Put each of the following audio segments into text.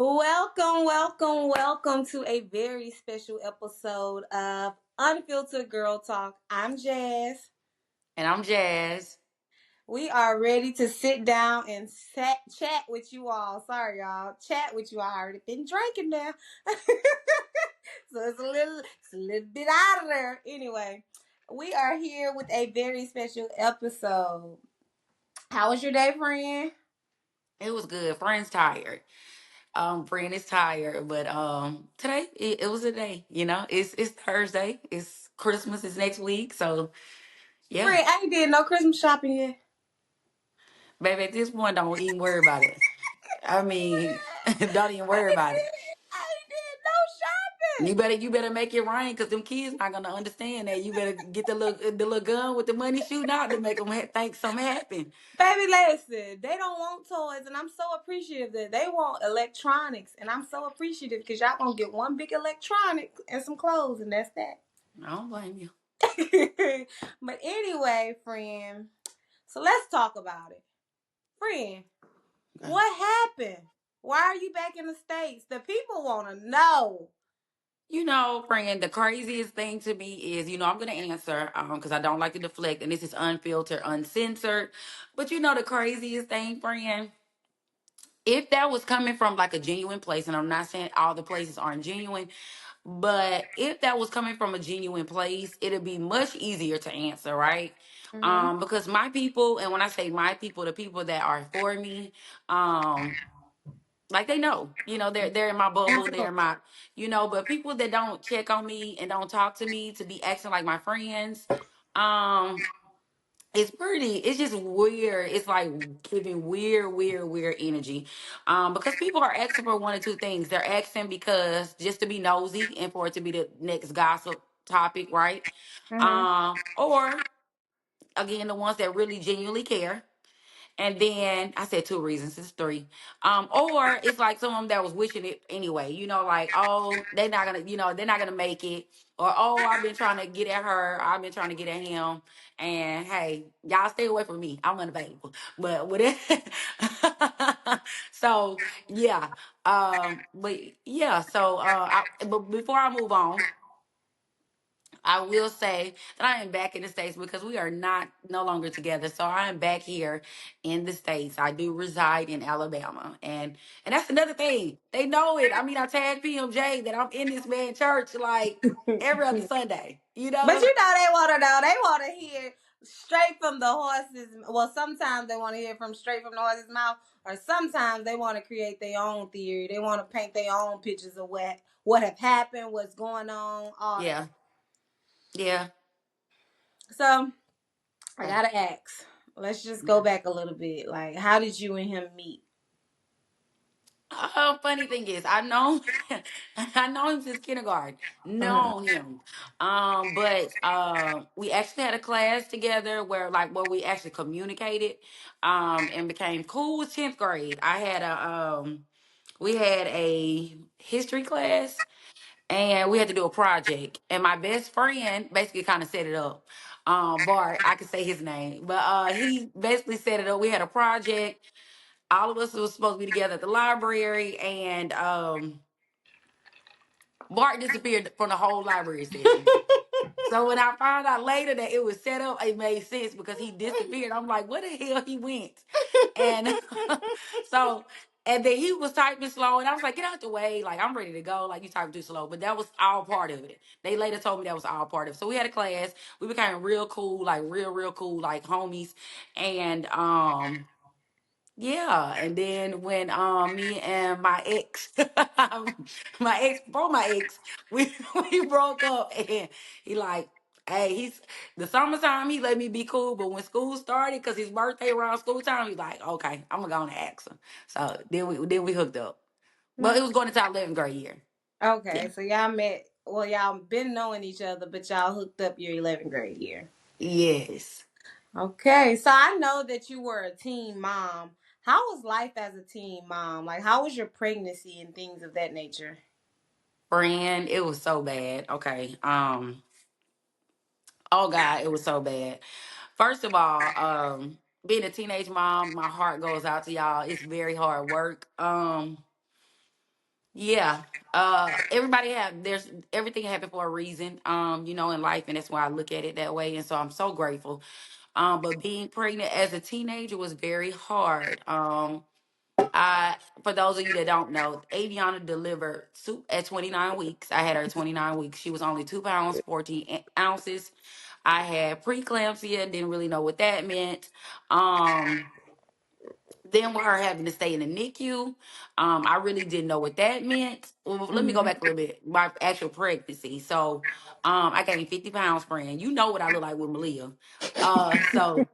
Welcome, welcome, welcome to a very special episode of Unfiltered Girl Talk. I'm Jazz. And I'm Jazz. We are ready to sit down and chat with you all. Sorry, y'all. Chat with you. I already been drinking now. So it's a little bit out of there. Anyway, we are here with a very special episode. How was your day, friend? It was good. Friend's tired. Friend is tired, but today it was a day. It's Thursday. It's Christmas is next week, so yeah, Friend, I ain't did no Christmas shopping yet. baby. At this point, don't even worry about it. I mean, don't even worry about it. I ain't did no You shopping. better you better make it rain because them kids not gonna understand that. You better get the little gun with the money shooting out to make them think something happen. Baby, listen, they don't want toys, and I'm so appreciative that they want electronics, and I'm so appreciative because y'all gonna get one big electronic and some clothes, and that's that. I don't blame you. But anyway, friend, so let's talk about it. Friend, Okay. what happened? Why are you back in the States? The people want to know. Friend, the craziest thing to me is, I'm gonna answer because I don't like to deflect, and this is unfiltered, uncensored. But the craziest thing, friend, if that was coming from like a genuine place, and I'm not saying all the places aren't genuine, but if that was coming from a genuine place, it'd be much easier to answer, right? Mm-hmm. Because my people, and when I say my people, the people that are for me, um, like they know, they're in my bubble, they're in my, but people that don't check on me and don't talk to me to be acting like my friends, um, it's just weird. It's like giving weird energy. Because people are asking for one or two things. They're asking because just to be nosy and for it to be the next gossip topic, right? Mm-hmm. Or again, the ones that really genuinely care. And then I said two reasons, it's three. Or it's like someone that was wishing it anyway, like, oh, they're not gonna make it. Or oh, I've been trying to get at her, I've been trying to get at him. And hey, y'all stay away from me. I'm unavailable. But with it so yeah. But yeah, so but before I move on, I will say that I am back in the States because we are not no longer together. So I am back here in the States. I do reside in Alabama. And that's another thing. They know it. I mean, I tag PMJ that I'm in this man church like every other Sunday. But you know they want to know. They want to hear straight from the horse's. Well, sometimes they want to hear from straight from the horse's mouth, or sometimes they want to create their own theory. They want to paint their own pictures of what have happened, what's going on, all that. Yeah. Yeah. So I Okay. gotta ask. Let's just go back a little bit. Like, how did you and him meet? Funny thing is, I know, I know him since kindergarten. Mhm. Known him, but we actually had a class together where we actually communicated, and became cool. Was 10th grade. We had a history class, and we had to do a project. And my best friend basically kind of set it up. Bart, I could say his name, but he basically set it up. We had a project, all of us was supposed to be together at the library, and Bart disappeared from the whole library session. So when I found out later that it was set up, it made sense because he disappeared. I'm like, where the hell he went? And so, and then he was typing slow, and I was like, get out the way, like I'm ready to go, like you typing too slow. But that was all part of it. They later told me that was all part of it. So we had a class. We became real cool, like real cool, like homies, and yeah, and then when me and my ex, my ex before my ex, we we broke up, and he like, hey, he's the summertime he let me be cool, but when school started, cause his birthday around school time, he's like, okay, I'm gonna go and ask him. So then we hooked up. Well, it was going into our 11th grade year. Yeah. Okay, so y'all met. Well, y'all been knowing each other, but y'all hooked up your 11th grade year. Yes. Okay, so I know that you were a teen mom. How was life as a teen mom? Like, how was your pregnancy and things of that nature? Friend, it was so bad. Okay. Oh God, it was so bad. First of all, being a teenage mom, my heart goes out to y'all. It's very hard work. Yeah. Everybody have there's everything happened for a reason, in life, and that's why I look at it that way. And so I'm so grateful. But being pregnant as a teenager was very hard. I For those of you that don't know, Aviana delivered at 29 weeks. I had her at 29 weeks. She was only 2 pounds, 14 ounces. I had preeclampsia, didn't really know what that meant. Um, then with her having to stay in the NICU, I really didn't know what that meant. Well, let me go Mhm. back a little bit. My actual pregnancy. So, I gained 50 pounds, friend. You know what I look like with Malia. So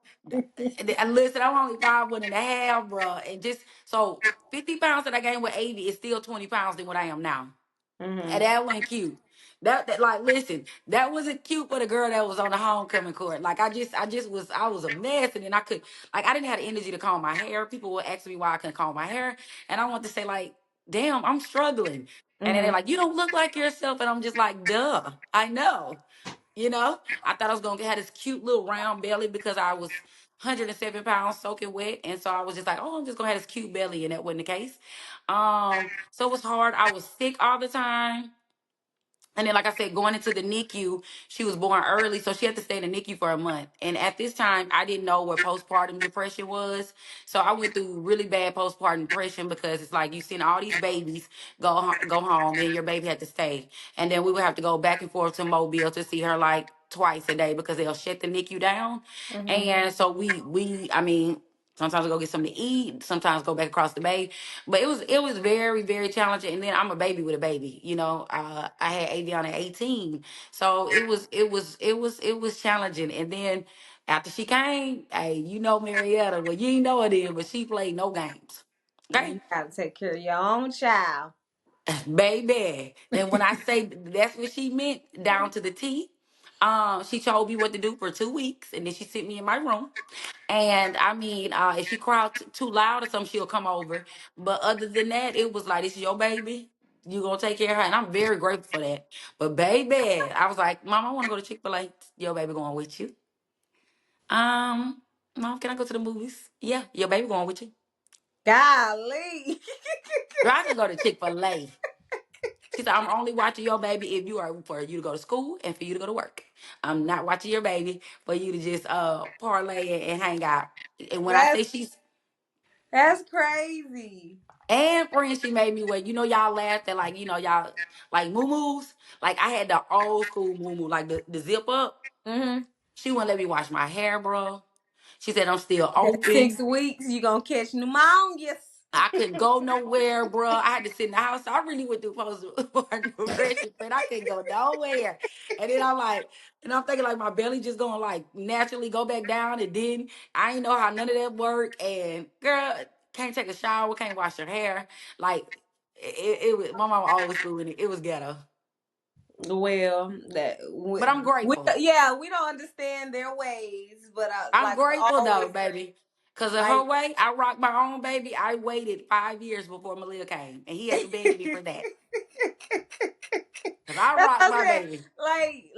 listen, I'm only 5'1.5", bro, and just so 50 pounds that I gained with Avy is still 20 pounds than what I am now. And Mhm. that wasn't cute. That like listen, that wasn't cute for the girl that was on the homecoming court. Like I was a mess, and then I could like I didn't have the energy to comb my hair. People would ask me why I couldn't comb my hair, and I want to say like, damn, I'm struggling. And then they're Mhm. like, you don't look like yourself, and I'm just like, duh, I know. I thought I was gonna have this cute little round belly because I was 107 pounds soaking wet, and so I was just like, oh, I'm just gonna have this cute belly, and that wasn't the case. So it was hard. I was sick all the time. And then, like I said, going into the NICU, she was born early, so she had to stay in the NICU for a month. And at this time, I didn't know what postpartum depression was. So I went through really bad postpartum depression because it's like you seen all these babies go home, and your baby had to stay. And then we would have to go back and forth to Mobile to see her like twice a day because they'll shut the NICU down. Mhm. And so I mean, sometimes we go get something to eat, sometimes go back across the bay. But it was very, very challenging. And then I'm a baby with a baby. I had Avion at 18. So it was challenging. And then after she came, hey, Marietta, well, you ain't know it is, but she played no games. Okay? You gotta take care of your own child. Baby. And when I say that's what she meant, down to the T. She told me what to do for 2 weeks, and then she sent me in my room. And I mean, if she cried too loud or something, she'll come over. But other than that, it was like, this is your baby. You gonna take care of her, and I'm very grateful for that. But baby, I was like, Mom, I want to go to Chick-fil-A. Your baby going with you. Mom, can I go to the movies? Yeah, your baby going with you. Golly. Girl, I can go to Chick-fil-A. She said, I'm only watching your baby if you are for you to go to school and for you to go to work. I'm not watching your baby for you to just parlay and hang out. And when I that's say she's that's crazy. and friends, she made me wear. Y'all laughed at like, y'all like moo Like I had the old school moo like the zip up. Mhm. She wouldn't let me wash my hair, bro. She said I'm still That 6 open. weeks, you gonna catch pneumonias. I couldn't go nowhere, bro. I had to sit in the house. I really went through postpartum depression, but I couldn't go nowhere. And then I'm thinking like my belly just gonna like naturally go back down. And then I ain't know how none of that worked. And girl, can't take a shower, can't wash your hair. Like it was my mama always threw in it. It was ghetto. Well, that But I'm grateful. yeah, we don't understand their ways, but I'm like we grateful though, always baby. Cause of her like. way, I rocked my own baby. I waited 5 years before Malia came. And he had to beg me for that. Cause I That's rocked what I'm my saying. baby.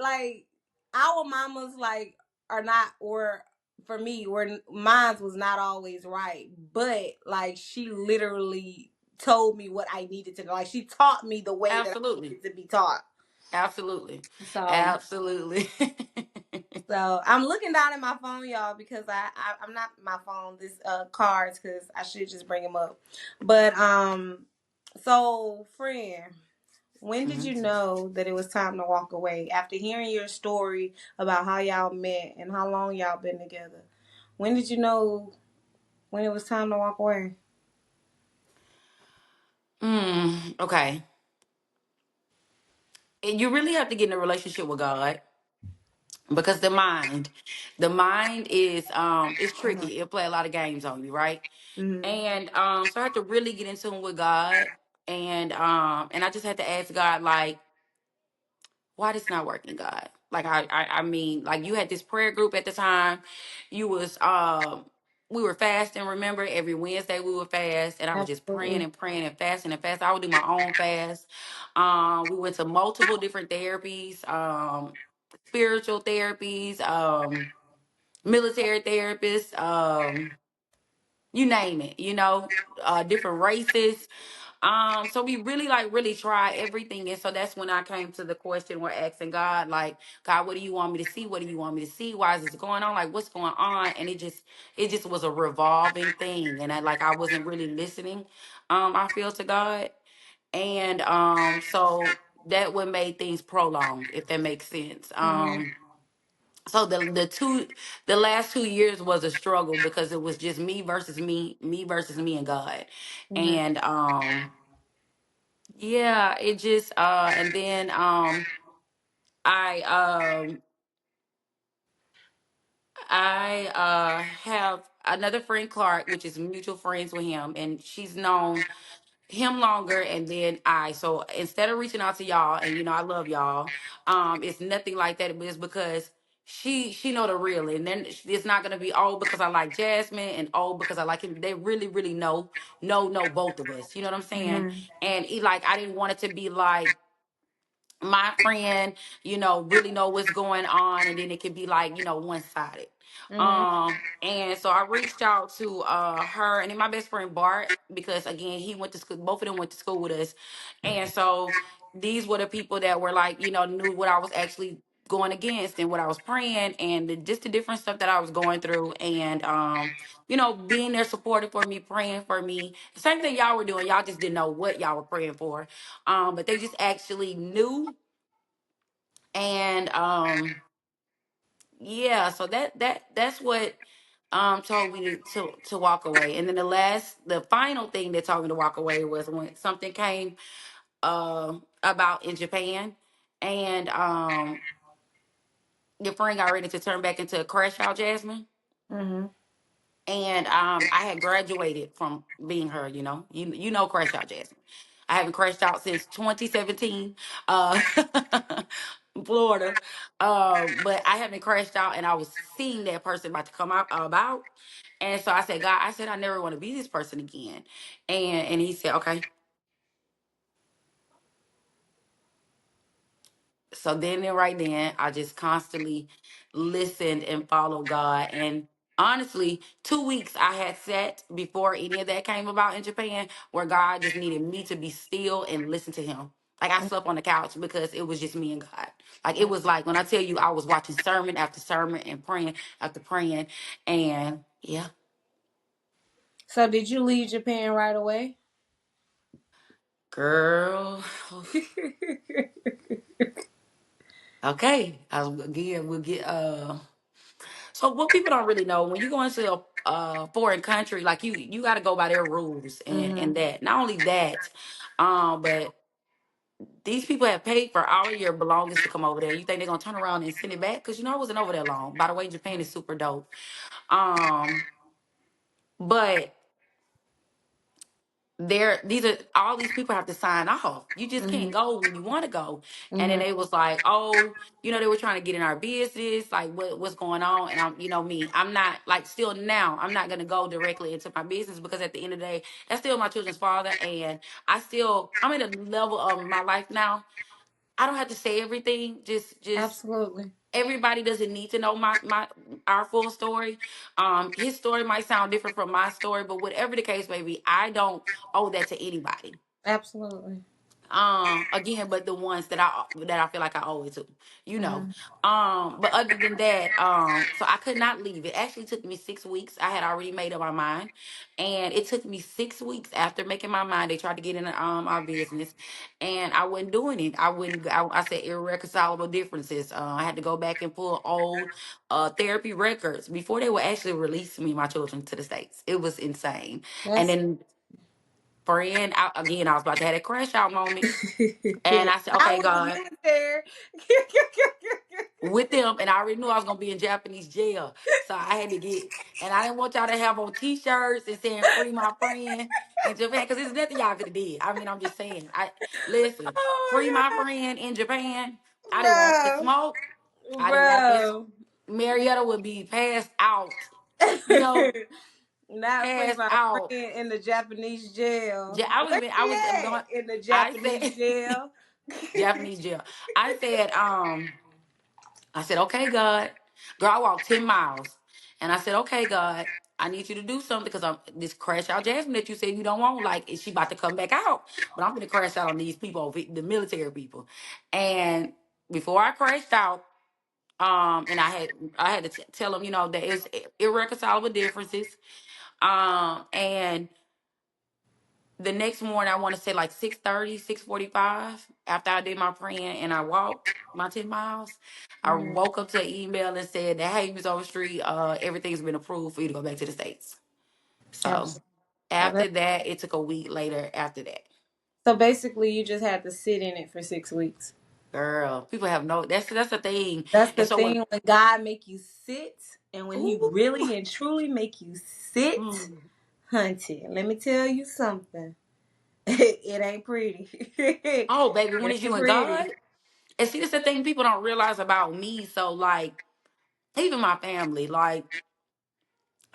Like our mamas like are not or for me where mine was not always right, but like she literally told me what I needed to know. Like she taught me the way that I Absolutely. needed to be taught. Absolutely. So Absolutely. so I'm looking down at my phone, y'all, because I'm not my phone this cards because I should just bring them up. But so friend. When did Mhm. you know that it was time to walk away? After hearing your story about how y'all met and how long y'all been together, when did you know when it was time to walk away? Okay. And you really have to get in a relationship with God because the mind is Mhm. tricky. It'll play a lot of games on you, right? Mhm. And so I had to really get into it with God. And I just had to ask God, like, why this not working, God? Like I mean, like you had this prayer group at the time. You was we were fasting, remember? Every Wednesday we would fast, and I was just praying Absolutely. and praying and fasting and fasting. I would do my own fast. We went to multiple different therapies, spiritual therapies, military therapists, you name it, different races. So we really like really try everything. And so that's when I came to the question, we're asking God, like, God, what do you want me to see? What do you want me to see? Why is this going on? Like, what's going on? And it just was a revolving thing. And I wasn't really listening, I feel, to God. And so that would make things prolonged, if that makes sense. Mhm. So the last 2 years was a struggle because it was just me versus me and God. Mhm. And yeah, it just and then I um I have another friend, Clark, which is mutual friends with him, and she's known him longer, and then so instead of reaching out to y'all, and I love y'all, it's nothing like that, but it's because she know the real, and then it's not gonna be, oh, because I like Jasmine, and oh, because I like him. They really really know both of us, you know what I'm saying? Mhm. And like, I didn't want it to be like my friend, really know what's going on, and then it could be like, one sided. Mhm. And so I reached out to her, and then my best friend Bart, because again, he went to school, both of them went to school with us. And so these were the people that were like, knew what I was actually going against and what I was praying, and just the different stuff that I was going through. And being there supporting for me, praying for me. The same thing y'all were doing. Y'all just didn't know what y'all were praying for. But they just actually knew. And yeah, so that's what told me to walk away. And then the final thing that told me to walk away was when something came about in Japan. And your friend got ready to turn back into a crash out, Jasmine. Mhm. And I had graduated from being her, you know Crash Out Jasmine. I haven't crashed out since 2017, uh Florida. But I haven't crashed out, and I was seeing that person about to come out about. And so I said, God, I said I never want to be this person again. And he said, okay. So then and right then, I just constantly listened and followed God. And honestly, 2 weeks I had sat before any of that came about in Japan, where God just needed me to be still and listen to him. Like, I slept on the couch because it was just me and God. Like, it was like, when I tell you, I was watching sermon after sermon and praying after praying. And yeah, So did you leave Japan right away? girl. Okay. Again, we'll get So what people don't really know, when you go into a foreign country, like, you got to go by their rules, and Mhm. that. Not only that, but these people have paid for all your belongings to come over there. You think they're gonna turn around and send it back? Because I wasn't over there long. By the way, Japan is super dope. Um, but these are all these people have to sign off. You just can't Mhm. go when you want to go. And then Mhm. they was like, oh, they were trying to get in our business, like, what's going on. And I'm not, like, still now, I'm not gonna go directly into my business, because at the end of the day, that's still my children's father. And I'm at a level of my life now, I don't have to say everything. Just Absolutely. everybody doesn't need to know my our full story. His story might sound different from my story, but whatever the case may be, I don't owe that to anybody. Absolutely. Again, but the ones that I feel like I owe it to, you know Mhm. but other than that, so I could not leave. It actually took me 6 weeks. I had already made up my mind, and it took me 6 weeks after making my mind. They tried to get in our business, and I wasn't doing it. I wouldn't. I said irreconcilable differences. I had to go back and pull old therapy records before they would actually release me, my children, to the States. It was insane. And That's then, friend, again, I was about to have a crash out moment. And I said, I okay, would have God, been there. with them. And I already knew I was going to be in Japanese jail. So I had to and I didn't want y'all to have on t-shirts and saying free my friend in Japan. Because there's nothing y'all could have did. I mean, I'm just saying. Listen, free Oh my my friend in Japan. I didn't want the god, smoke. I didn't want this. bro, Marietta would be passed out, you bro. know, Not free passed my out. friend in the Japanese jail. I would have Where been, I she was at? going, In the I Japanese said, jail. Japanese jail. I said, okay, God. Girl, I walked 10 miles. And I said, okay, God. I need you to do something because I'm this crash out Jasmine that you said you don't want. Like, is she about to come back out? But I'm gonna crash out on these people, the military people. And before I crashed out, and I had to tell them, that it's irreconcilable differences. And the next morning, I want to say like 6:30, 6:45. After I did my praying and I walked my 10 miles, I Mm, woke up to an email and said that, hey, Miss Overstreet, everything's been approved for you to go back to the States. So absolutely. So after that that, it took a week later after that. so basically you just had to sit in it for 6 weeks. Girl, people have no, that's the thing. That's And the so when, thing when God make you sit and when he ooh, really and truly make you sit, mm. hunty. Let me tell you something. It ain't pretty. It Oh, baby, when is you ain't in God? pretty. And see, that's the thing people don't realize about me. So, like, even my family, like,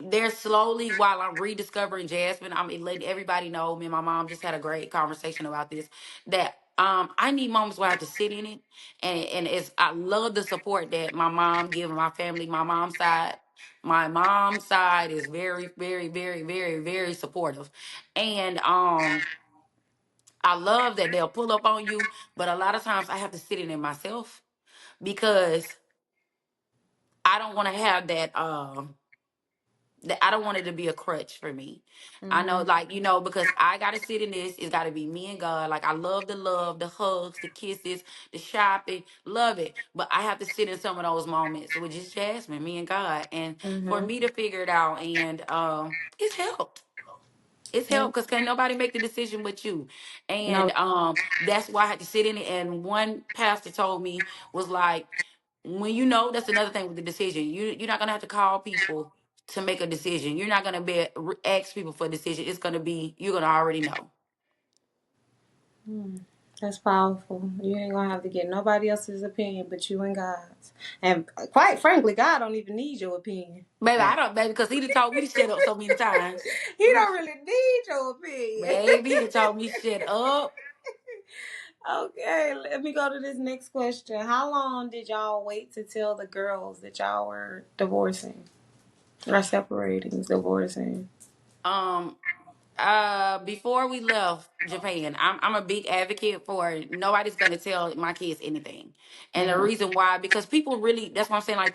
they're slowly, while I'm rediscovering Jasmine, I'm letting everybody know. Me and my mom just had a great conversation about this. That I need moments where I have to sit in it, and it's I love the support that my mom gives my family. My mom's side is very, very, very, very, very supportive, and I love that they'll pull up on you. But a lot of times I have to sit in it myself because I don't want to have that. I don't want it to be a crutch for me. I know, Hmm. like, because I gotta sit in this. It's gotta be me and God. Like, I love the love, the hugs, the kisses, the shopping, love it. But I have to sit in some of those moments with just Jasmine, me and God, and for Hmm. me to figure it out. And it's helped. It's Yeah. helped because can't nobody make the decision but you. And No. that's why I had to sit in it. And one pastor told me was like, when that's another thing with the decision. You're not gonna have to call people to make a decision. You're not gonna ask people for a decision. It's gonna be you're gonna already know. Hmm. That's powerful. You ain't gonna have to get nobody else's opinion but you and God's. And quite frankly, God don't even need your opinion. Baby, Yeah. I don't, baby, because he done told me to shut up so many times. He don't really need your opinion. Baby, he done told me shut up. Okay, let me go to this next question. How long did y'all wait to tell the girls that y'all were divorcing or separating, divorcing? Um, before we left Japan, I'm a big advocate for nobody's gonna tell my kids anything. And the Hmm. reason why, because people really, that's what I'm saying, like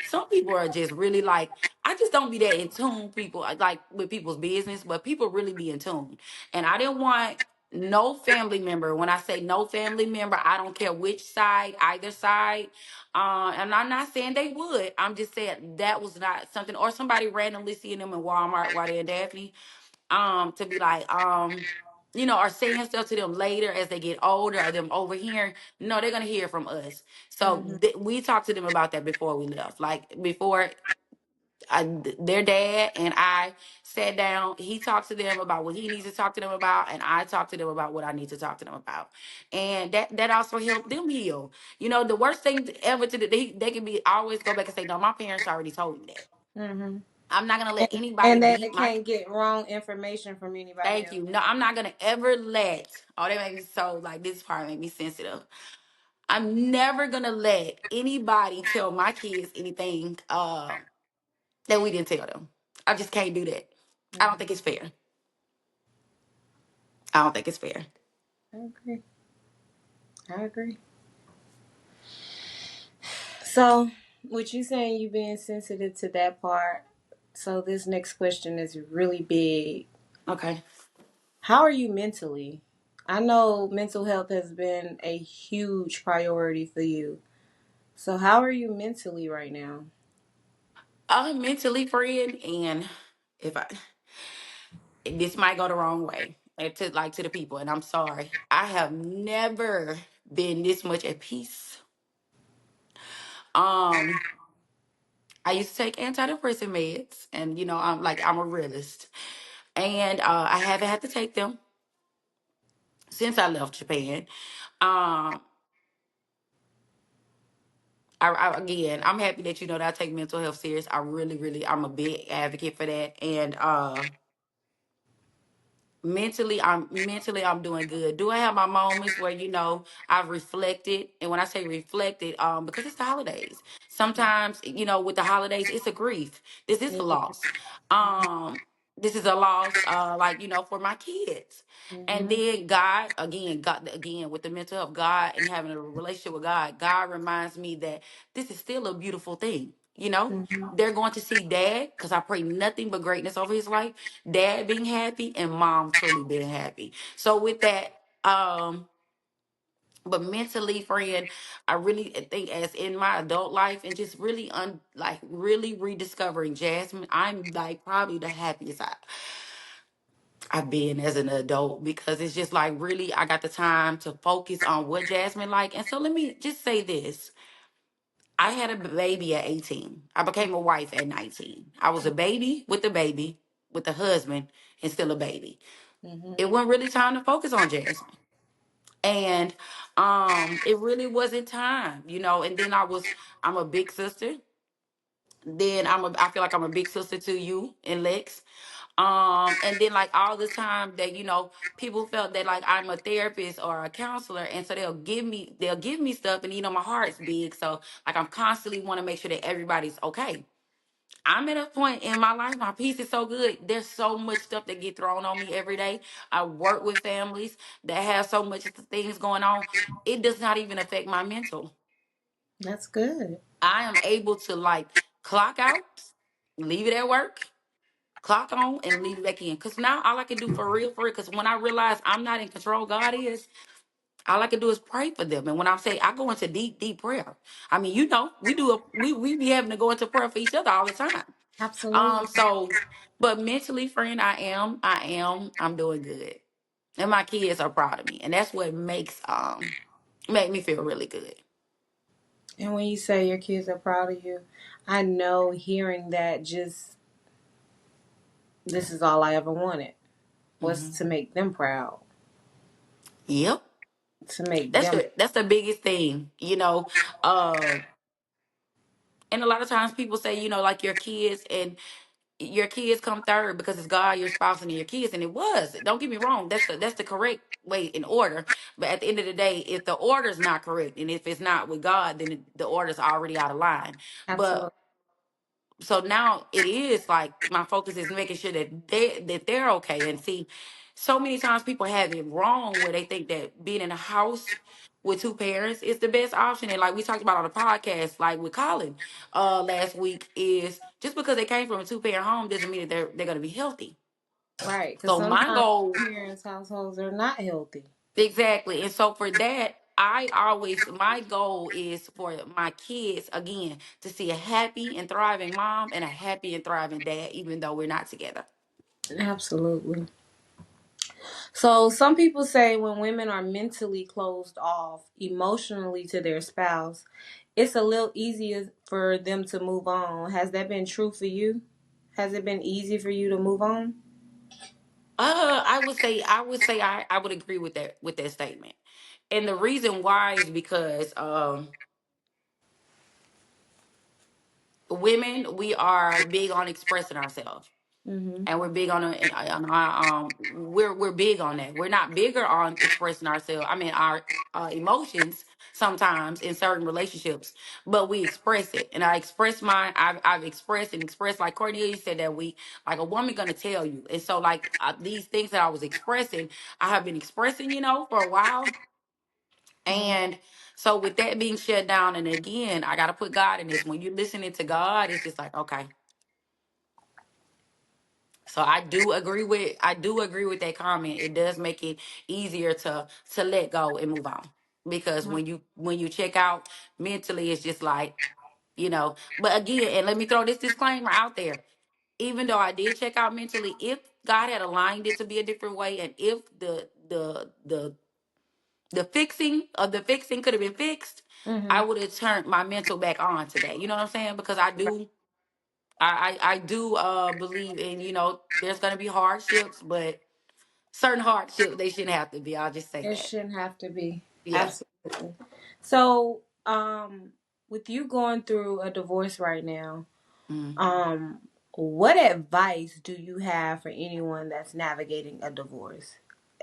some people are just really like, I just don't be that in tune people like with people's business, but people really be in tune. And I didn't want no family member, when I say no family member, I don't care which side, either side. And I'm not saying they would, I'm just saying that was not something, or somebody randomly seeing them in Walmart while they're in Daphne, to be like, or saying stuff to them later as they get older, or them over here. No, they're gonna hear from us. So Hmm. we talked to them about that before we left. Like, before their dad and I sat down, he talked to them about what he needs to talk to them about, and I talked to them about what I need to talk to them about. And that also helped them heal. The worst thing ever to do, they can be always go back and say, no, my parents already told me that. Hmm. I'm not gonna let anybody And they beat my. can't get wrong information from anybody Thank else. you. No, I'm not gonna ever let. Oh, that makes me so, like, this part make me sensitive. I'm never gonna let anybody tell my kids anything that we didn't tell them. I just can't do that. I don't think Hmm. it's fair. I don't think it's fair. I agree. I agree. So, with you saying you being sensitive to that part, so this next question is really big. Okay. How are you mentally? I know mental health has been a huge priority for you. So, how are you mentally right now? I'm mentally, friend, and if I this might go the wrong way, to the people, and I'm sorry. I have never been this much at peace. Um, I used to take antidepressant meds, and I'm a realist, and I haven't had to take them since I left Japan. Um, again, I'm happy that that I take mental health serious. I really, really, I'm a big advocate for that, and I'm doing good. Do I have my moments where I've reflected? And when I say reflected, because it's the holidays. Sometimes, with the holidays, it's a grief. This is a Yeah. loss. Um, this is a loss, like, for my kids. And Mm-hmm. then God again with the mental health, God and having a relationship with God, God reminds me that this is still a beautiful thing. Mm-hmm. They're going to see dad, because I pray nothing but greatness over his life, dad being happy and mom truly being happy. So with that, but mentally, friend, I really think as in my adult life and just really like really rediscovering Jasmine, I'm like probably the happiest I've been as an adult, because it's just like really I got the time to focus on what Jasmine like. And so let me just say this. I had a baby at 18. I became a wife at 19. I was a baby with a husband and still a baby. Mm-hmm. It wasn't really time to focus on Jasmine. And it really wasn't time, and then I'm a big sister. Then I feel like I'm a big sister to you and Lex. And then like all the time that people felt that like I'm a therapist or a counselor, and so they'll give me stuff, and my heart's big, so like I'm constantly want to make sure that everybody's okay. I'm at a point in my life, my peace is so good. There's so much stuff that get thrown on me every day. I work with families that have so much things going on. It does not even affect my mental. That's good. I am able to like clock out, leave it at work, clock on, and leave it back in. Cause now all I can do for real. Cause when I realize I'm not in control, God is. All I can do is pray for them. And when I say I go into deep, deep prayer, I mean, we be having to go into prayer for each other all the time. Absolutely. So, but mentally, friend, I'm doing good, and my kids are proud of me, and that's what make me feel really good. And when you say your kids are proud of you, I know hearing that just this is all I ever wanted was Hmm. to make them proud, Yep, to make that's them. the biggest thing, uh, and a lot of times people say, like your kids come third because it's God, your spouse, and your kids, and it was. Don't get me wrong. That's the correct way in order. But at the end of the day, if the order's not correct, and if it's not with God, then the order's already out of line. But Absolutely. so now it is like my focus is making sure that they're okay. And see, so many times people have it wrong where they think that being in a house with two parents is the best option. And like we talked about on the podcast, like with Colin last week, is just because they came from a two-parent home doesn't mean that they're gonna be healthy. Right. Because So my sometimes goal. parents' households are not healthy. Exactly. And so for that, my goal is for my kids, again, to see a happy and thriving mom and a happy and thriving dad, even though we're not together. Absolutely. So some people say when women are mentally closed off emotionally to their spouse, it's a little easier for them to move on. Has that been true for you? Has it been easy for you to move on? I would agree with that statement. And the reason why is because women, we are big on expressing ourselves. Mm-hmm. And we're big on our we're big on that. We're not bigger on expressing ourselves. I mean our emotions sometimes in certain relationships, but we express it. And I express mine. I've expressed and expressed, like Cornelia said that week, like a woman gonna tell you. And so like these things that I was expressing, I have been expressing, for a while. Mm-hmm. And so with that being shut down, and again, I gotta put God in this. When you're listening to God, it's just like, okay. So I do agree with that comment. It does make it easier to let go and move on. Because when you check out mentally, it's just like, but again, and let me throw this disclaimer out there. Even though I did check out mentally, if God had aligned it to be a different way, and if the fixing could have been fixed, Mm-hmm. I would have turned my mental back on today. You know what I'm saying? Because I do believe in, there's gonna be hardships, but certain hardships they shouldn't have to be. I'll just say It that. shouldn't have to be. Yeah. Absolutely. So, with you going through a divorce right now, Mm. um, What advice do you have for anyone that's navigating a divorce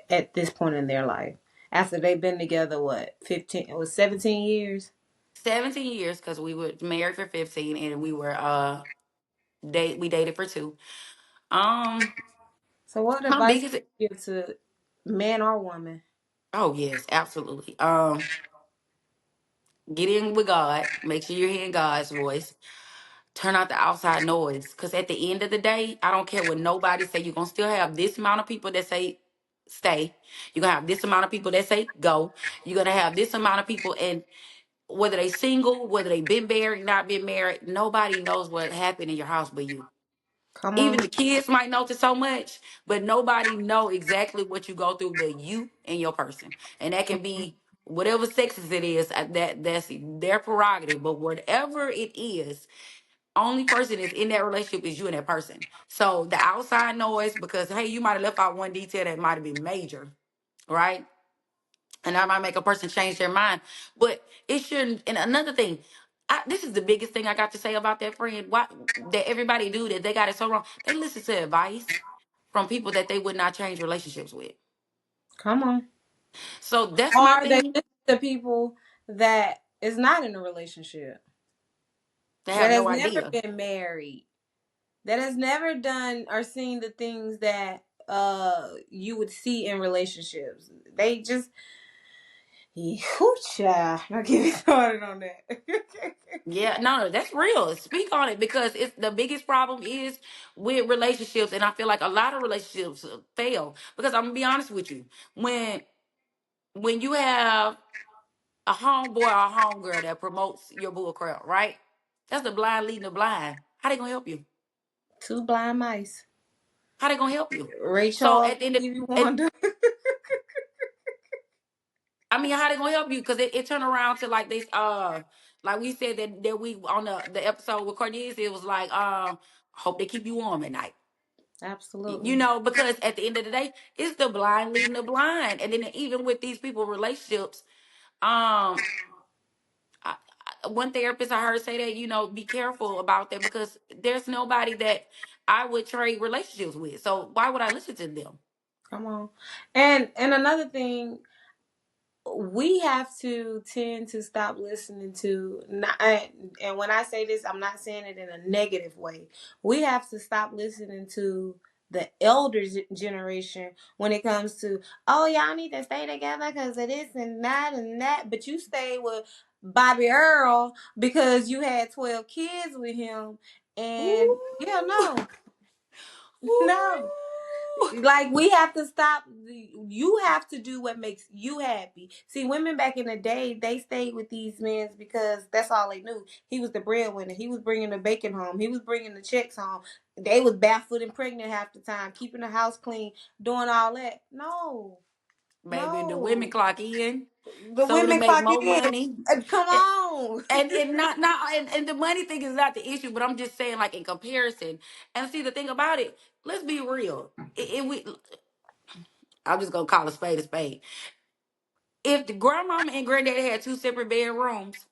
at this point in their life? After they've been together, what, 15, it was 17 years? 17 years because we were married for 15 and we were we dated for 2. Um So, what my advice biggest would you give to man or woman? Oh yes, absolutely. Get in with God. Make sure you're hearing God's voice. Turn out the outside noise. Cause at the end of the day, I don't care what nobody say. You're gonna still have this amount of people that say stay. You're gonna have this amount of people that say go. You're gonna have this amount of people, and whether they single, whether they been married, not been married, nobody knows what happened in your house but you. Come Even on. the kids might notice so much, but nobody know exactly what you go through but you and your person. And that can be whatever sexes it is, that's their prerogative. But whatever it is, only person that's in that relationship is you and that person. So the outside noise, because hey, you might have left out one detail that might have been major, right? And that might make a person change their mind. But it shouldn't. And another thing, this is the biggest thing I got to say about that friend. Why that everybody do that? They got it so wrong. They listen to advice from people that they would not change relationships with. Come on. So that's my Or they thing. listen to people that is not in a relationship, They that have has no never idea. been married, that has never done or seen the things that you would see in relationships. They just, child, don't get me started on that. Yeah, no, that's real. Speak on it because it's the biggest problem is with relationships, and I feel like a lot of relationships fail because I'm gonna be honest with you. When you have a homeboy or a homegirl that promotes your bull crap, right? That's the blind leading the blind. How they gonna help you? Two blind mice. How they gonna help you? Ray So Charles, at the end of Stevie and Wonder. I mean, how they gonna help you? Because it turned around to like this like we said that we on the episode with Cornelius, it was like hope they keep you warm at night. You Absolutely. know, because at the end of the day, it's the blind leading the blind. And then even with these people relationships, um one therapist I heard say that, be careful about that because there's nobody that I would trade relationships with. So why would I listen to them? Come on. And another thing, we have to tend to stop listening to not, and when I say this, I'm not saying it in a negative way. We have to stop listening to the elder generation when it comes to, oh, y'all need to stay together because of this and that, but you stay with Bobby Earl because you had 12 kids with him. And yeah, Ooh, no. No. ooh. Like, we have to stop. You have to do what makes you happy. See, women back in the day, they stayed with these men because that's all they knew. He was the breadwinner. He was bringing the bacon home. He was bringing the checks home. They was barefoot and pregnant half the time, keeping the house clean, doing all that. No, Baby, the women no. clock in, The so to women make clock more in. money. Come And on. and the money thing is not the issue, but I'm just saying like in comparison. And see the thing about it, let's be real. I'm just gonna call a spade a spade. If the grandmama and granddaddy had 2 separate bedrooms,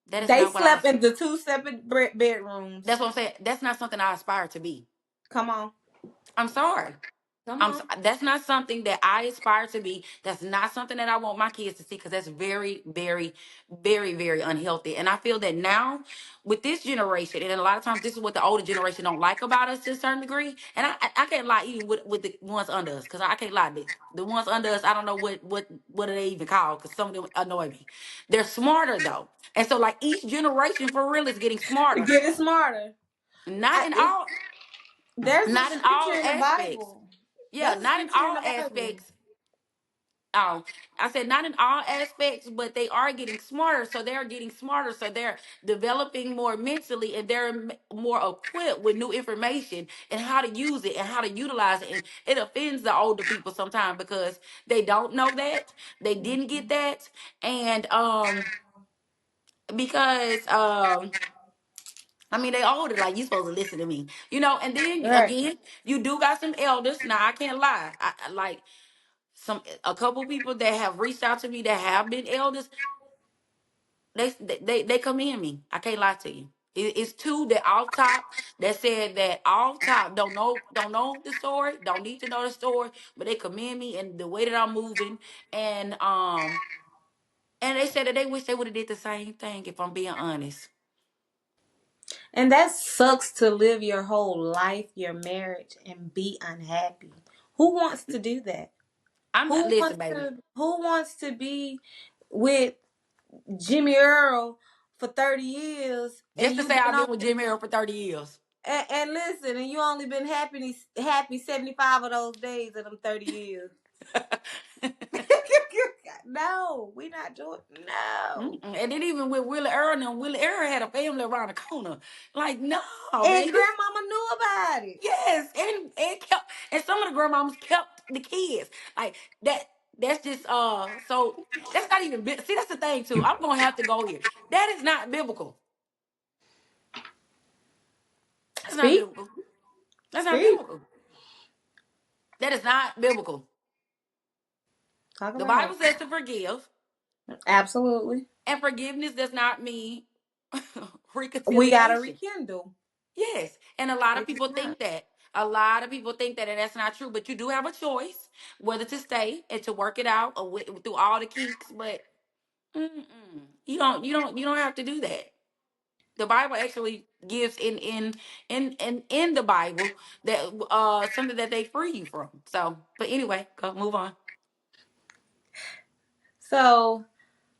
that is They not what I. slept in the two separate bedrooms. That's what I'm saying. That's not something I aspire to be. Come on. I'm sorry. Come on. That's not something that I aspire to be. That's not something that I want my kids to see because that's very, very, very, very unhealthy. And I feel that now with this generation, and a lot of times this is what the older generation don't like about us to a certain degree. And I can't lie even with the ones under us because I can't lie. The ones under us, I don't know what are they even called because some of them annoy me. They're smarter though, and so like each generation for real is getting smarter. Getting smarter. Not I, in it, all, there's a not in scripture all in the aspects. Bible. Yeah, There's a not in scripture in all the Bible. aspects. Oh, I said not in all aspects, but they are getting smarter. So they're getting smarter. So they're developing more mentally and they're more equipped with new information and how to use it and how to utilize it. And it offends the older people sometimes because they don't know that. They didn't get that. And because I mean they older, like you supposed to listen to me. And then Right. again, you do got some elders. Now I can't lie. I like a couple people that have reached out to me that have been elders, they commend me. I can't lie to you. It's two that off top that said that off top don't know the story, don't need to know the story, but they commend me and the way that I'm moving, and and they said that they wish they would have did the same thing. If I'm being honest, And that sucks to live your whole life, your marriage, and be unhappy. Who wants to do that? I'm not. Listen, baby. Who wants to be with Jimmy Earl for 30 years and Just to you've say been I've on been with Jimmy Earl for 30 years. and listen, and you only been happy 75 of those days of them 30 years. No, we not doing no. Mm-mm. And then even with Willie Earl, now Willie Earl had a family around the corner. Like, no, And man, this. grandmama knew about it. Yes, and kept, and some of the grandmoms kept the kids like that. That's just so that's not even see, that's the thing too. I'm gonna have to go here. That is not biblical. That's not Speak, biblical. That's not speak. biblical. That is not biblical. Talk The about Bible it. says to forgive, Absolutely. and forgiveness does not mean We gotta reconciliation. rekindle. Yes, and a lot of It does people not. think that. A lot of people think that, and that's not true. But you do have a choice whether to stay and to work it out or through all the kinks. But you don't have to do that. The Bible actually gives in the Bible that something that they free you from. So, but anyway, go move on. So,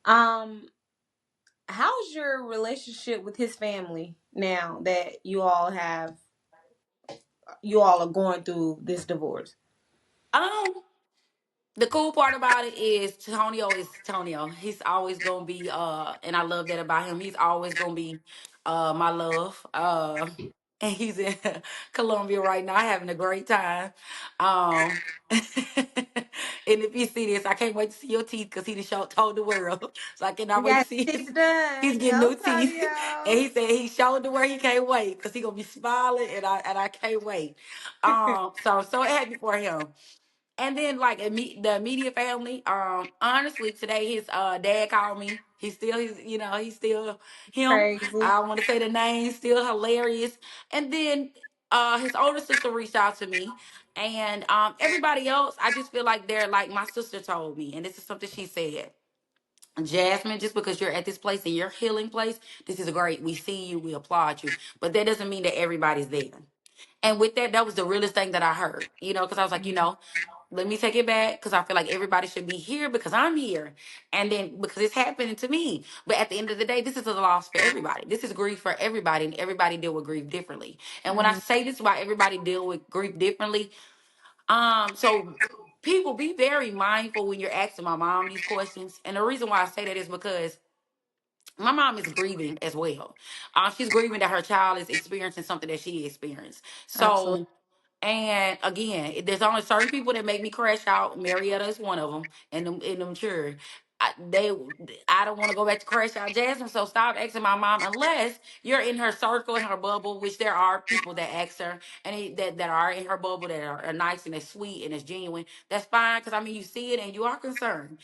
um, how's your relationship with his family now that you all are going through this divorce? Um, the cool part about it is Tonio is Tonio. He's always gonna be and I love that about him. He's always gonna be my love. And he's in Colombia right now having a great time. And if you see this, I can't wait to see your teeth because he the show told the world. So I cannot You wait to got see his. teeth He's done. getting Go, new teeth. And Tonyo. he said he showed the world he can't wait because he gonna be smiling and I can't wait. So happy for him. And then like the immediate family, honestly today his dad called me. He's still him. Crazy. I want to say the name, still hilarious. And then his older sister reached out to me. And everybody else, I just feel like they're like my sister told me, and this is something she said. Jasmine, just because you're at this place in your healing place, this is great. We see you, we applaud you. But that doesn't mean that everybody's there. And with that, that was the realest thing that I heard, because I was like, let me take it back because I feel like everybody should be here because I'm here. And then because it's happening to me. But at the end of the day, this is a loss for everybody. This is grief for everybody, and everybody deal with grief differently. And when I Mm-hmm. say this about everybody deal with grief differently, so people be very mindful when you're asking my mom these questions. And the reason why I say that is because my mom is grieving as well. She's grieving that her child is experiencing something that she experienced. Absolutely. So, and again, there's only certain people that make me crash out. Marietta is one of them, and them sure. I don't want to go back to crash out Jasmine. So stop asking my mom unless you're in her circle, in her bubble, which there are people that ask her and that are in her bubble that are nice and that's sweet and it's genuine. That's fine because I mean you see it and you are concerned,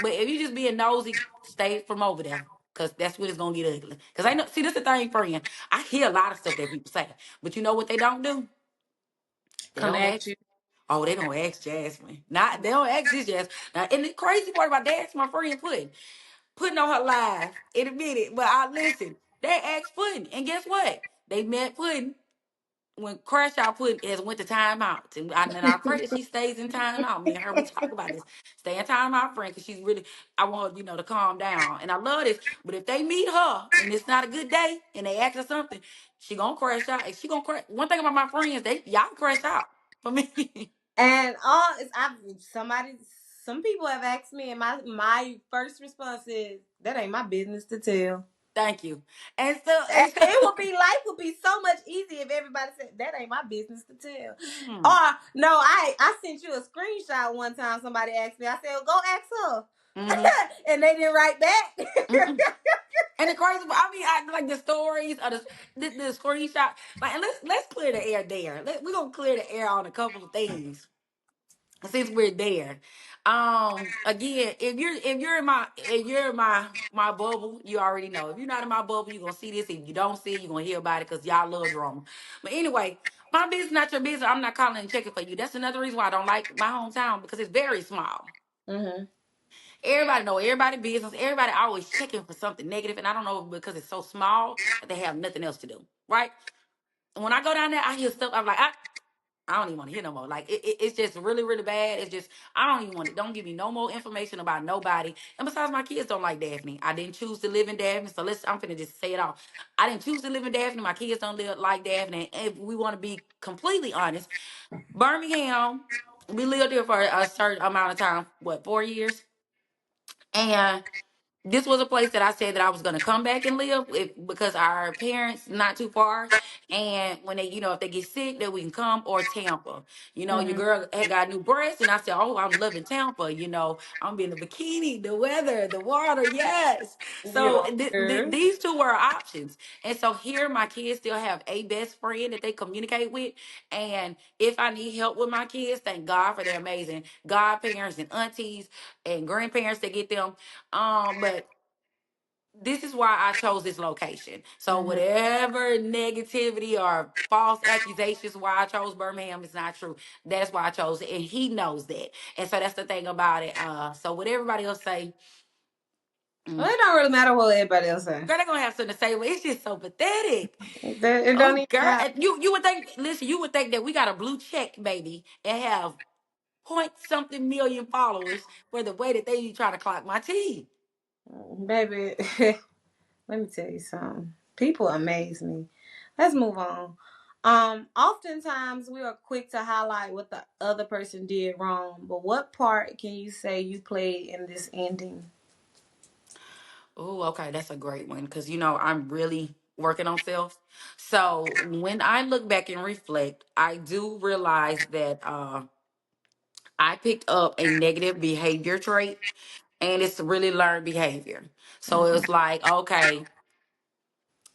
But if you just being nosy, stay from over there. Cause that's when it's gonna get ugly. Cause I know, see, this is the thing, friend. I hear a lot of stuff that people say, but you know what they don't do? They Come don't at ask. you. Oh, they don't ask Jasmine. Not they don't ask this Jasmine. Now, and the crazy part about that, my friend putting on her live in a minute. But I listen. They asked Puddin, and guess what? They met Puddin when Crash Out Puddin has went to timeout, and I pray that she stays in timeout. Me and her, we talk about this. Stay in timeout, friend, because she's really. I want her, to calm down, and I love this. But if they meet her and it's not a good day, and they ask her something, she gonna crash out. And she gonna crash. One thing about my friends, y'all crash out for me. And all is some people have asked me, and my first response is that ain't my business to tell. Thank you. And so, And it would be life would be so much easier if everybody said that ain't my business to tell. mm, Or no, I sent you a screenshot one time. Somebody asked me. I said, well, go ask mm-hmm, her, and they didn't write back. mm-mm. And the crazy, I mean, I like the stories or the screenshot. Like, and let's clear the air there. We're gonna clear the air on a couple of things. since we're there. Again, if you're in my bubble, you already know. If you're not in my bubble, you're gonna see this. If you don't see it, you're gonna hear about it because y'all love drama. But anyway, my business not your business. I'm not calling and checking for you. That's another reason why I don't like my hometown, because it's very small. Mm-hmm. Everybody know everybody business. Everybody always checking for something negative, and I don't know, because it's so small that they have nothing else to do, right? And when I go down there, I hear stuff. I'm like, I don't even want to hear no more. Like it's just really, really bad. It's just, I don't even want it. Don't give me no more information about nobody. And besides, my kids don't like Daphne. I didn't choose to live in Daphne, so I'm finna just say it all. I didn't choose to live in Daphne. My kids don't live like Daphne. And if we want to be completely honest, Birmingham, we lived there for a certain amount of time. What, 4 years? And this was a place that I said that I was going to come back and live with, because our parents not too far, and when they, if they get sick, that we can come. Or Tampa. Your Mm-hmm. girl had got new breasts, and I said, oh, I'm loving Tampa. I'm being the bikini, the weather, the water, yes. So Yeah. these two were options, and so here my kids still have a best friend that they communicate with, and if I need help with my kids, thank God for their amazing godparents and aunties and grandparents that get them. But this is why I chose this location. So Mm-hmm. whatever negativity or false accusations why I chose Birmingham is not true. That's why I chose it, and he knows that. And so that's the thing about it. So what everybody else say, Well, mm, it don't really matter what everybody else say. girl, they're gonna have something to say. But it's just so pathetic. It don't Oh, even girl, matter. and you would think. Listen, you would think that we got a blue check, baby, and have point something million followers for the way that they try to clock my tea. Baby, let me tell you something. People amaze me. Let's move on. Oftentimes we are quick to highlight what the other person did wrong, but what part can you say you played in this ending? Oh, okay, that's a great one, because I'm really working on self. So when I look back and reflect, I do realize that I picked up a negative behavior trait, and it's really learned behavior. So it was like, okay,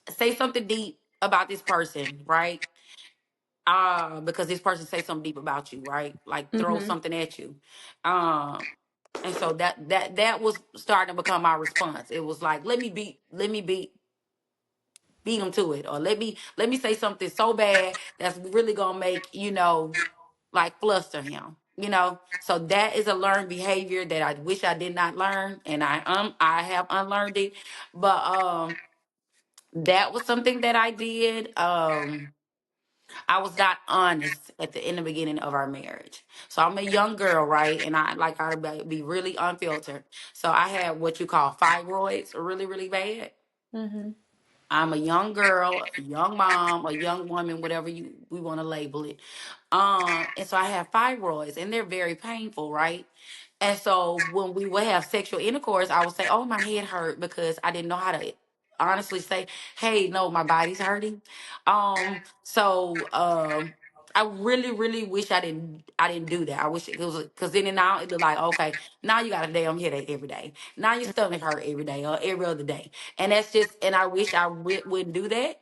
say something deep about this person, right? Because this person say something deep about you, right? Like throw Mm-hmm. something at you. Um, and so that was starting to become my response. It was like, let me beat him to it, or let me say something so bad that's really gonna make like fluster him. So that is a learned behavior that I wish I did not learn, and I have unlearned it. But that was something that I did. I was not honest in the beginning of our marriage. So I'm a young girl, right? And I like I be really unfiltered. So I had what you call fibroids, really, really bad. Mm-hmm. I'm a young girl, a young mom, a young woman, whatever we want to label it. And so I have fibroids, and they're very painful, right? And so when we would have sexual intercourse, I would say, "Oh, my head hurt," because I didn't know how to honestly say, "Hey, no, my body's hurting." So I really, really wish I didn't do that. I wish it was, because then and now it'd be like, okay, now you got a damn headache every day. Now your stomach hurt every day or every other day, and that's just. And I wish I wouldn't do that.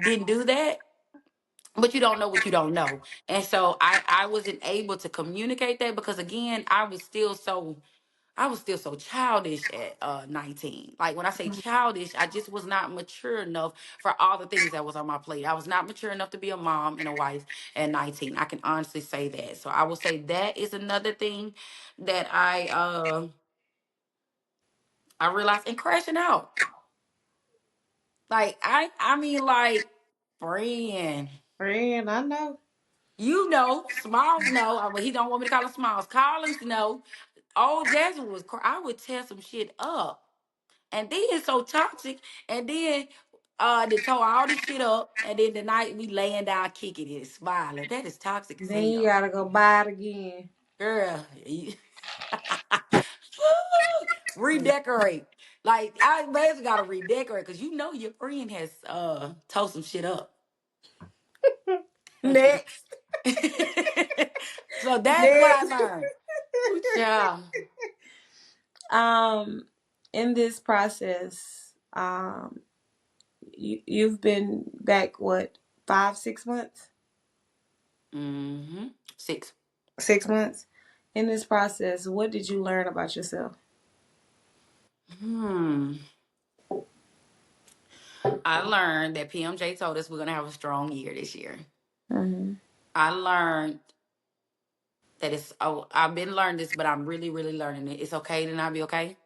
Didn't do that, but you don't know what you don't know. And so I wasn't able to communicate that, because again, I was still so childish at 19. Like when I say childish, I just was not mature enough for all the things that was on my plate. I was not mature enough to be a mom and a wife at 19. I can honestly say that. So I will say that is another thing that I realized in crashing out. Like I mean, like, friend. Friend, I know. Smalls know. But he don't want me to call him Smalls. Collins know. Old Jasmine was. I would tear some shit up, and then it's so toxic. And then they tore all this shit up, and then the night we laying down kicking it, smiling. That is toxic as Then you hell, gotta go buy it again. girl. Redecorate. Like I basically gotta redecorate, because your friend has tore some shit up. Next. So that's what I Next. learned. Ooh, child. um, in this process, you've been back what, 5, 6 months? Mm-hmm. 6. 6 months. in this process, what did you learn about yourself? Hmm. I learned that PMJ told us we're gonna have a strong year this year. Mm-hmm. I learned that it's oh I've been learning this, but I'm really, really learning it. It's okay to not be okay.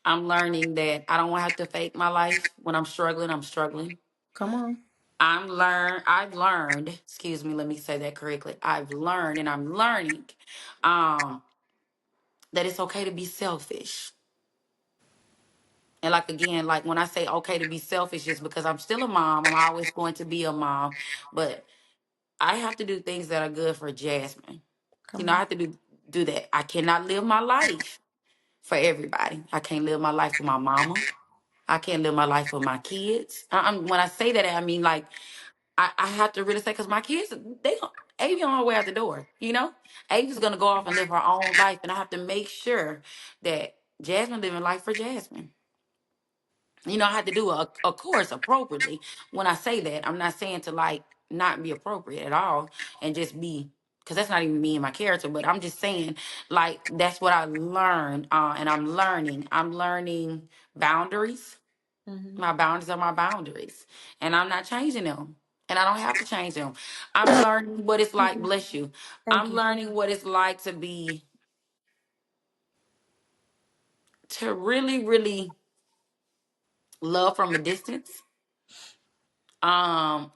I'm learning that I don't want to have to fake my life. When I'm struggling, I'm struggling. Come on. I've learned, excuse me, let me say that correctly. I've learned and I'm learning um that it's okay to be selfish. And like again, like when I say okay to be selfish, just because I'm still a mom, I'm always going to be a mom, but I have to do things that are good for Jasmine. Come I on. have to do that. I cannot live my life for everybody. I can't live my life for my mama. I can't live my life for my kids. When I say that, I mean like I have to really say because my kids, Avi on her way out the door. Avi's gonna go off and live her own life, and I have to make sure that Jasmine living life for Jasmine. I had to do a course appropriately. When I say that, I'm not saying to like not be appropriate at all and just be because that's not even me and my character. But I'm just saying like that's what I learned, and I'm learning boundaries. Mm-hmm. My boundaries are my boundaries, and I'm not changing them. And I don't have to change them. I'm learning what it's like. Bless you. Thank I'm you. learning what it's like to really, really love from a distance.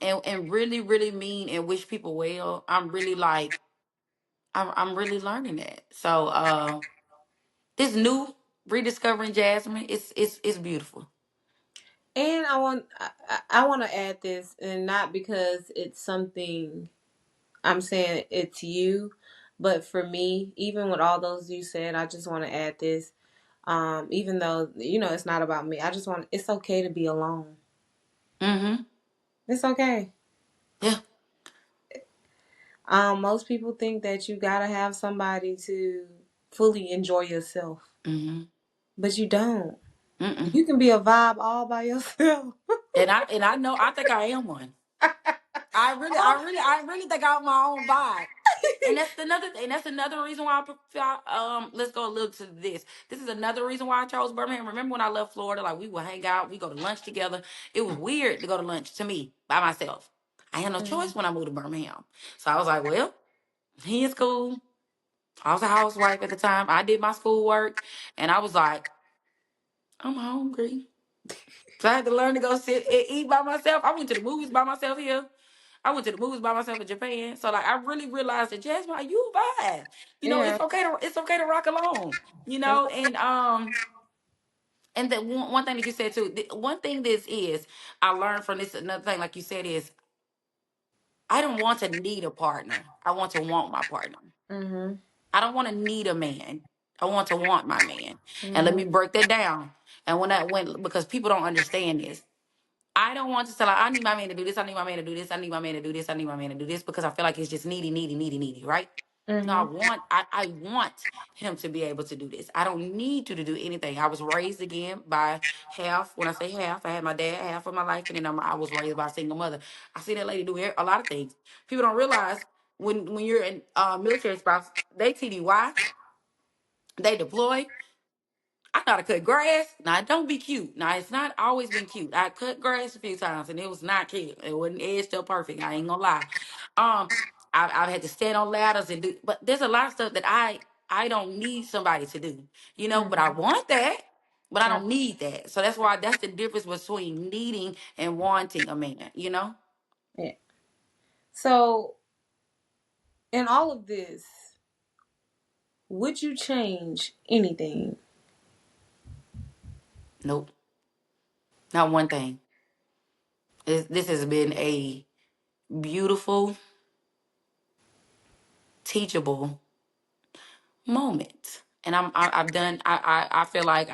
And really, really mean and wish people well. I'm really like I'm really learning that. So this new rediscovering Jasmine, it's beautiful. And I want to add this, and not because it's something I'm saying it's you, but for me, even with all those you said, I just want to add this. Even though it's not about me, I just want. It's okay to be alone. Mm-hmm. It's okay. Yeah. Most people think that you gotta have somebody to fully enjoy yourself, Mm-hmm. but you don't. Mm-mm. You can be a vibe all by yourself. And I know I think I am one. I really think I'm my own vibe. And that's another reason why I prefer, let's go a little to this. This is another reason why I chose Birmingham. Remember when I left Florida, like we would hang out, we go to lunch together. It was weird to go to lunch to me by myself. I had no choice when I moved to Birmingham. So I was like, well, he is cool. I was a housewife at the time. I did my schoolwork and I was like, I'm hungry. So I had to learn to go sit and eat by myself. I went to the movies by myself here. I went to the movies by myself in Japan. So like I really realized that Jasmine, you a vibe. Yeah. It's okay to rock along. And the one thing that you said too, one thing this is I learned from this, another thing like you said is I don't want to need a partner. I want to want my partner. Mhm. I don't want to need a man. I want to want my man. And let Mhm. me break that down. And because people don't understand this. I don't want to say like I need my man to do this. I need my man to do this. I need my man to do this. I need my man to do this because I feel like it's just needy, needy, needy, needy, right? No, Mhm. I want him to be able to do this. I don't need you to do anything. I was raised again by half. When I say half, I had my dad half of my life, and then I was raised by a single mother. I see that lady do a lot of things. People don't realize when you're in military spouse, they TDY, they deploy. I know how to cut grass. Now, it don't be cute. Now, it's not always been cute. I cut grass a few times, and it was not cute. It wasn't edged up perfect. I ain't gonna lie. Um, I've had to stand on ladders and do, but there's a lot of stuff that I don't need somebody to do. But I Mhm. want that, but I I- don't need that. So that's the difference between needing and wanting a man. yeah. So, in all of this, would you change anything? Nope, not one thing. This has been a beautiful, teachable moment. And I've done I feel like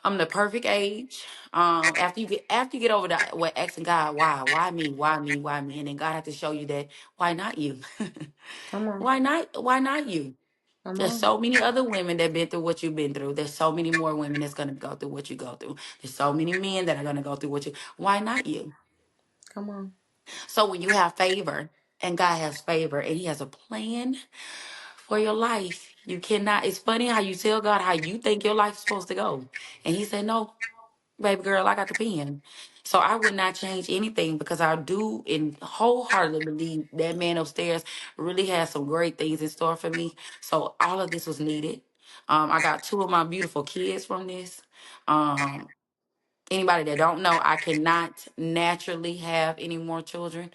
I'm the perfect age. After you get over that what asking God, why me, why me, why me, and then God had to show you that why not you. Come on. Why not you? Come There's on. so many other women that been through what you've been through. There's so many more women that's gonna go through what you go through. There's so many men that are gonna go through what you why not you? Come on. So when you have favor and God has favor and he has a plan for your life. You cannot. It's funny how you tell God how you think your life's supposed to go. And he said, no, baby girl, I got the pen. So I would not change anything because I do and wholeheartedly believe that man upstairs really has some great things in store for me. So all of this was needed. I got two of my beautiful kids from this. Um, Anybody that don't know, I cannot naturally have any more children.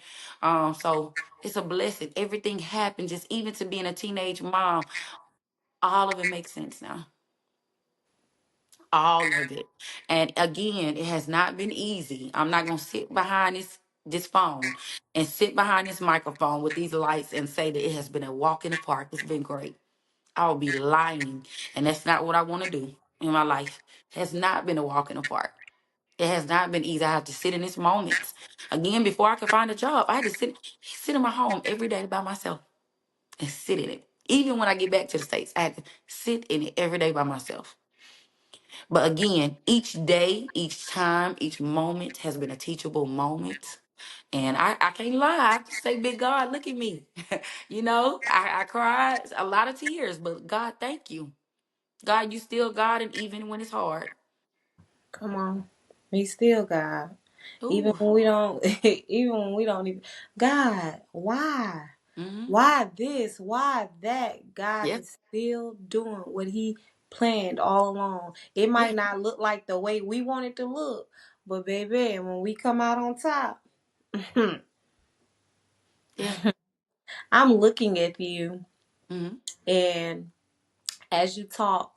So it's a blessing. Everything happened, just even to being a teenage mom, all of it makes sense now. All of it. And again, it has not been easy. I'm not gonna sit behind this phone and sit behind this microphone with these lights and say that it has been a walk in the park. It's been great. I'll be lying. And that's not what I want to do in my life. It has not been a walk in the park. It has not been easy. I have to sit in this moments. Again, before I could find a job, I had to sit in my home every day by myself and sit in it. Even when I get back to the States, I had to sit in it every day by myself. But again, each day, each time, each moment has been a teachable moment. And I can't lie. I have to say, big God, look at me. I cried a lot of tears, but God, thank you. God, you still God, and even when it's hard. Come on. He's still God. Even Ooh. when we don't even when we don't even God, why? Mm-hmm. Why this? Why that? God Yeah. is still doing what he planned all along. It Yeah. might not look like the way we want it to look, but baby, when we come out on top, Yeah. I'm looking at you Mm-hmm. and as you talk,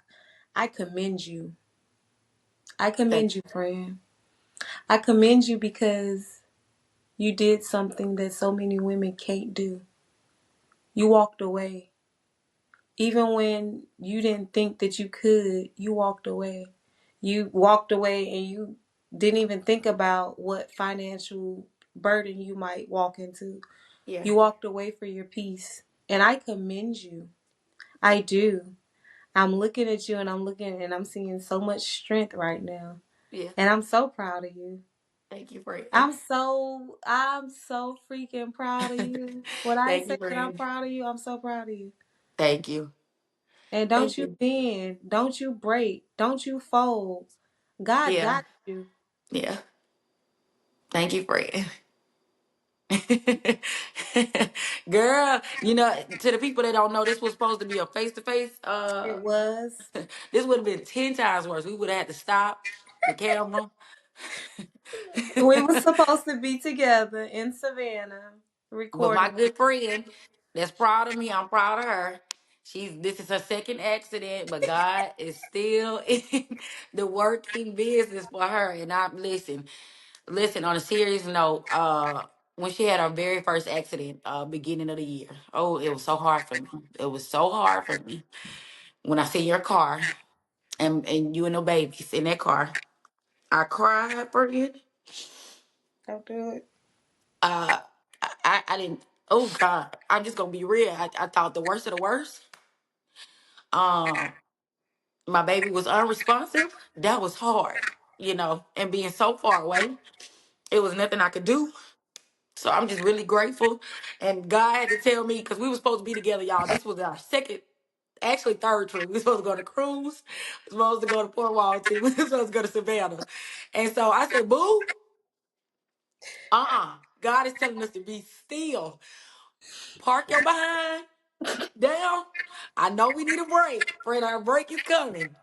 I commend you. I Thank commend you, friend. I commend you because you did something that so many women can't do. You walked away. Even when you didn't think that you could, you walked away. You walked away and you didn't even think about what financial burden you might walk into. you. Yeah. You walked away for your peace. And I commend you. I do. I'm looking at you and I'm looking and I'm seeing so much strength right now. Yeah. And I'm so proud of you. Thank you, friend. I'm so freaking proud of you. When I Thank say you, that I'm friend. proud of you, I'm so proud of you. Thank you. And don't Thank you you. bend, don't you break, don't you fold. God Yeah. got you. Yeah. Thank you, friend. Girl, to the people that don't know, this was supposed to be a face to face. It was. This would have been 10 times worse. We would have had to stop the camera. We were supposed to be together in Savannah With my recording. good friend that's proud of me, I'm proud of her. This is her second accident, but God is still in the working business for her. And listen, on a serious note, when she had her very first accident, beginning of the year, oh, it was so hard for me. It was so hard for me when I see your car and you and the babies in that car. I cried for it. Don't do it. Uh, I didn't. Oh God, I'm just gonna be real. I thought the worst of the worst. Um, my baby was unresponsive. That was hard, and being so far away, it was nothing I could do. So I'm just really grateful. And God had to tell me because we were supposed to be together, y'all. This was our second, actually third trip. We were supposed to go to cruise. We were supposed to go to Port Walton. We were supposed to go to Savannah. And so I said, "Boo, God is telling us to be still. Park your behind down. I know we need a break. Friend, our break is coming.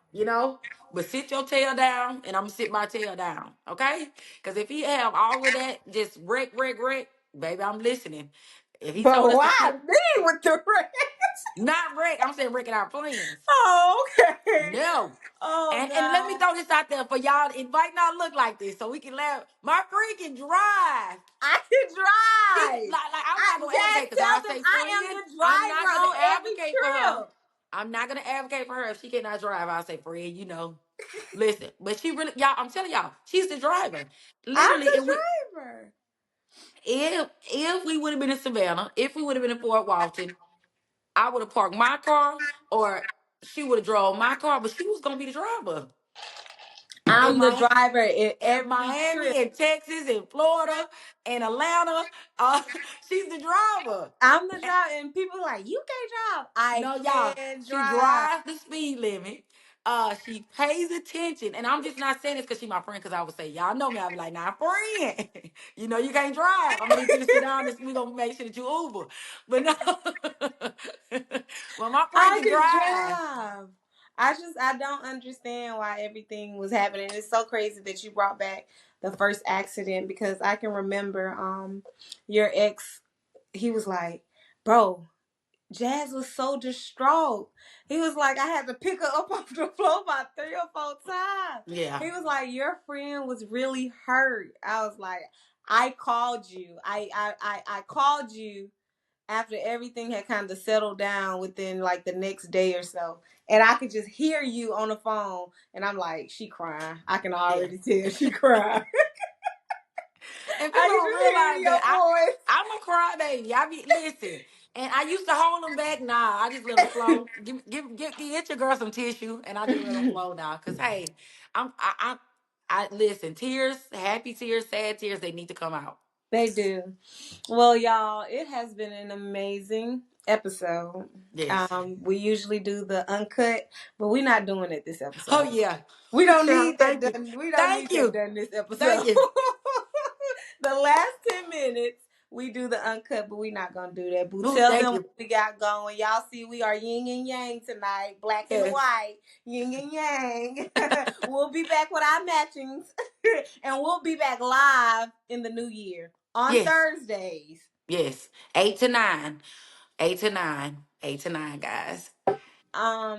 But sit your tail down and I'm gonna sit my tail down. Okay? Because if he have all of that, just wreck, baby, I'm listening. If he But told us to why sit, me with the ring? not wreck, I'm saying wrecking our plans. Oh, okay. No. Oh And let me God. throw this out there for y'all. It might not look like this, so we can laugh. My freaking drive. I can She drive. like I'm not gonna Jazz, advocate because when I tell them say I am friend, the I'm not driver gonna on every advocate for her. trip. I'm not gonna advocate for her if she cannot drive. I'll say friend, listen. But she really, y'all, I'm telling y'all, she's the driver. I'm Literally, the driver. if we would have been in Savannah, if we would have been in Fort Walton, I would have parked my car or she would have drove my car, but she was gonna be the driver. in I'm the my driver in in every Miami, trip. in Texas, in Florida, in Atlanta. She's the driver. I'm the driver, and people like, you can't drive. I No, y'all, can she drive. drives the speed limit. She pays attention, and I'm just not saying this because she's my friend. Because I would say, y'all know me. I'd be like, nah, friend, you know you can't drive. I'm gonna need you to sit down. And we gonna make sure that you Uber. But no, well, my friend I can can drive. drive. I don't understand why everything was happening. It's so crazy that you brought back the first accident because I can remember your ex, he was like, bro, Jazz was so distraught. He was like, I had to pick her up off the floor about 3 or 4 times. Yeah, He was like, your friend was really hurt. I was like, I called you. I called you after everything had kind of settled down within like the next day or so. And I could just hear you on the phone. And I'm like, she crying. I can yeah. already tell she crying. And I people can don't just hear it realize in that your voice. I'm a crybaby. I be listen, and I used to hold them back. Nah, I just let them flow. Get your girl some tissue, and I just let them flow now. Cause hey, I listen. Tears, happy tears, sad tears, they need to come out. They do. Well, y'all, it has been an amazing episode. Yes. We usually do the uncut, but we're not doing it this Oh episode. yeah. We don't Sure. need that Thank you. done. We don't Thank need that you. done this Thank episode. you. The last 10 minutes, we do the uncut, but we're not gonna do that. Boo, Ooh, tell thank them what you. we got going. Y'all see, we are yin and yang tonight, black and Yes. white, yin and yang. We'll be back with our matchings, and we'll be back live in the new year on Yes. Thursdays. Yes. 8 to 9. 8 to 9. 8 to 9, guys.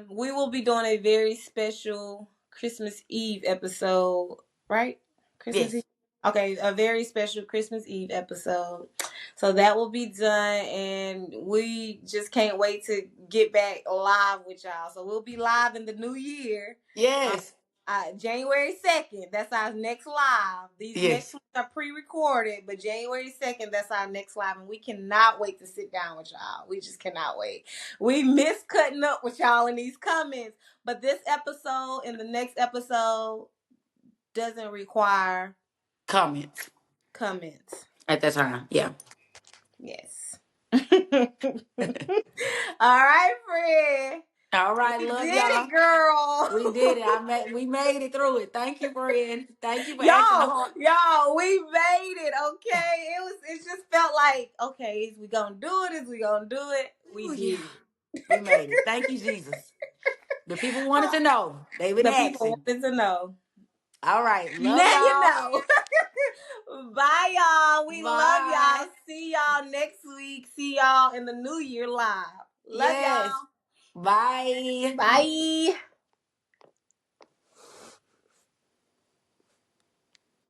We will be doing a very special Christmas Eve episode, right? Christmas Eve. Yes. Okay, a very special Christmas Eve episode. So that will be done, and we just can't wait to get back live with y'all. So we'll be live in the new year. Uh, Yes. January 2nd, that's our next live. These next Yes. ones are pre-recorded, but January 2nd, that's our next live. And we cannot wait to sit down with y'all. We just cannot wait. We miss cutting up with y'all in these comments. But this episode and the next episode doesn't require Comments comments. at that time. Yeah. Yes. All right, friend. All right. We Love did y'all. it, girl. We did it. We made it through it. Thank you, friend. Thank you for asking the y'all, heart. y'all, we made it. Okay, it just felt like, okay, is we gonna do it? Is we gonna do it? We Ooh, yeah. did We made it. Thank you, Jesus. The people wanted to know. They've been the people asking. wanted to know. All right. Love Now you y'all. know. Bye, y'all. We love Bye. y'all. See y'all next week. See y'all in the new year live. Love Yes. y'all. Bye. Bye.